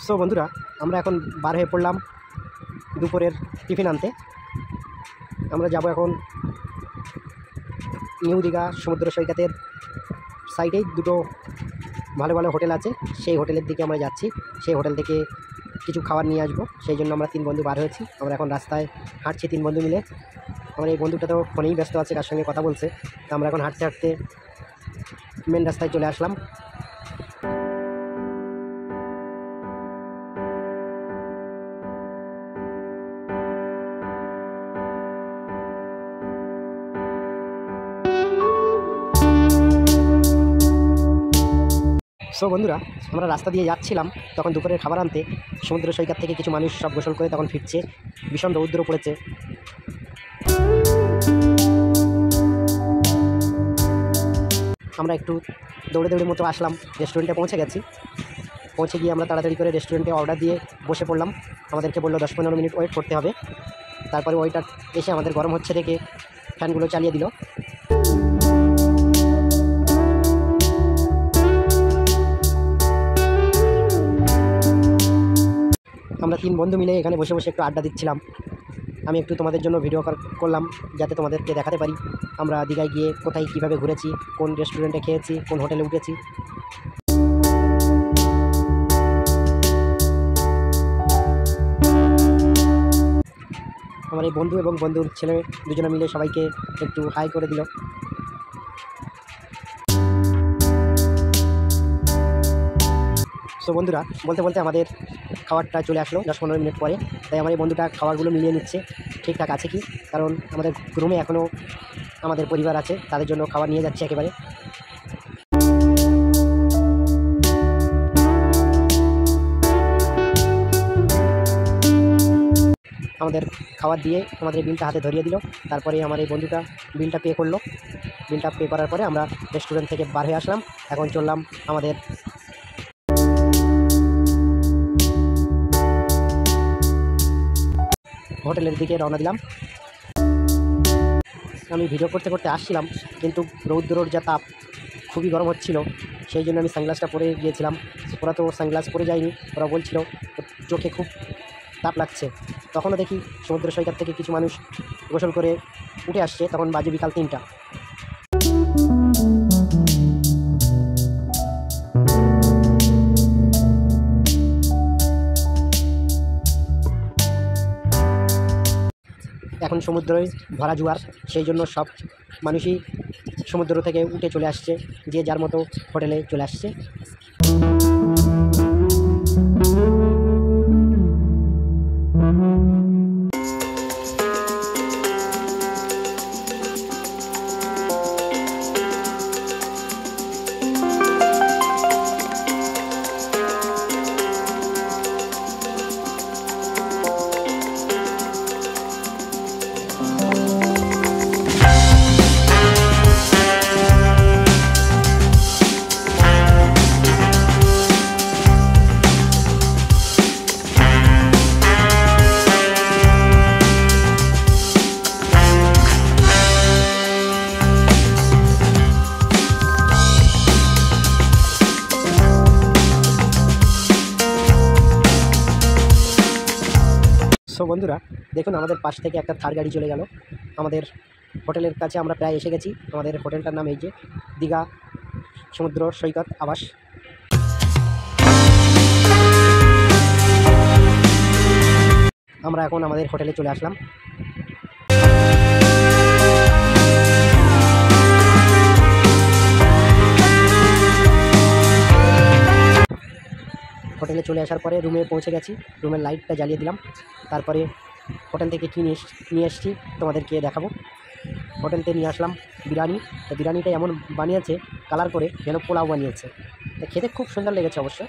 So বন্ধুরা, আমরা এখন বার হয়ে পড়লাম দুপুরের টিফিন আনতে। আমরা যাব এখন নিউ দীঘা সমুদ্র সৈকতের সাইডেই দুটো ভালো ভালো হোটেল আছে, সেই হোটেলের দিকে আমরা যাচ্ছি। সেই হোটেল থেকে কিছু খাবার নিয়ে আসবো, সেই জন্য আমরা 3 বন্ধু বার হয়েছি। আমরা এখন রাস্তায় হাঁটছি 3 বন্ধু মিলে। আমার এই বন্ধুটা তো ফোনেই ব্যস্ত আছে, কার সঙ্গে কথা বলছে। তো আমরা এখন হাঁটতে হাঁটতে মেন রাস্তায় চলে আসলাম। সো বন্ধুরা, আমরা রাস্তা দিয়ে যাচ্ছিলাম, তখন দুপুরের খাবার আনতে সমুদ্র সৈকত থেকে কিছু মানুষ সব গোসল করে তখন ফিরছে। ভীষণ রৌদ্র পড়েছে। আমরা একটু দৌড়ে দৌড়ে মতো আসলাম, রেস্টুরেন্টে পৌঁছে গেছি। পৌঁছে গিয়ে আমরা তাড়াতাড়ি করে রেস্টুরেন্টে অর্ডার দিয়ে বসে পড়লাম। আমাদেরকে বললো 10-15 মিনিট ওয়েট করতে হবে। তারপরে ওইটা এসে আমাদের গরম হচ্ছে দেখে ফ্যানগুলো চালিয়ে দিল। আমরা 3 বন্ধু মিলে এখানে বসে বসে একটু আড্ডা দিচ্ছিলাম। আমি একটু তোমাদের জন্য ভিডিও করলাম, যাতে তোমাদেরকে দেখাতে পারি আমরা দীঘায় গিয়ে কোথায় কীভাবে ঘুরেছি, কোন রেস্টুরেন্টে খেয়েছি, কোন হোটেলে উঠেছি। আমার এই বন্ধু এবং বন্ধুর ছেলে দুজনে মিলে সবাইকে একটু হাই করে দিল। সো বন্ধুরা, বলতে বলতে আমাদের খাবারটা চলে আসলো 10-15 মিনিট পরে। তাই আমার এই বন্ধুটা খাবারগুলো মিলিয়ে নিচ্ছে ঠিকঠাক আছে কি, কারণ আমাদের রুমে এখনও আমাদের পরিবার আছে, তাদের জন্য খাবার নিয়ে যাচ্ছে একেবারে। আমাদের খাবার দিয়ে আমাদের বিলটা হাতে ধরিয়ে দিল। তারপরে আমার এই বন্ধুটা বিলটা পে করলো। বিলটা পে করার পরে আমরা রেস্টুরেন্ট থেকে বার হয়ে আসলাম। এখন চললাম আমাদের হোটেলের দিকে রওনা দিলাম। আমি ভিডিও করতে করতে আসছিলাম, কিন্তু রৌদ্রর যা তাপ, খুবই গরম হচ্ছিল, সেই জন্য আমি সানগ্লাসটা পরে গিয়েছিলাম। ওরা তো সানগ্লাস পরে যায়নি, ওরা বলছিল চোখে খুব তাপ লাগছে। তখনও দেখি সমুদ্র সৈকত থেকে কিছু মানুষ গোসল করে উঠে আসছে, তখন বাজে বিকাল 3টা। এখন সমুদ্রে ভরা জোয়ার, সেই জন্য সব মানুষই সমুদ্র থেকে উঠে চলে আসছে, যে যার মতো হোটেলে চলে আসছে। সো বন্ধুরা, দেখুন আমাদের পাশ থেকে একটা থার গাড়ি চলে গেল। আমাদের হোটেলের কাছে আমরা প্রায় এসে গেছি। আমাদের হোটেলটার নাম এই যে দীঘা সমুদ্র সৈকত আবাস। আমরা এখন আমাদের হোটেলে চলে আসলাম। হোটেলে চলে আসার পরে রুমে পৌঁছে গেছি। রুমের লাইটটা জ্বালিয়ে দিলাম। তারপরে হোটেল থেকে কী নিয়ে এসেছি তোমাদেরকে দেখাবো। হোটেল থেকে নিয়ে আসলাম বিরিয়ানি। তো বিরিয়ানিটা এমন বানিয়েছে কালার করে যেন পোলাও বানিয়েছে। তো খেতে খুব সুন্দর লেগেছে অবশ্য।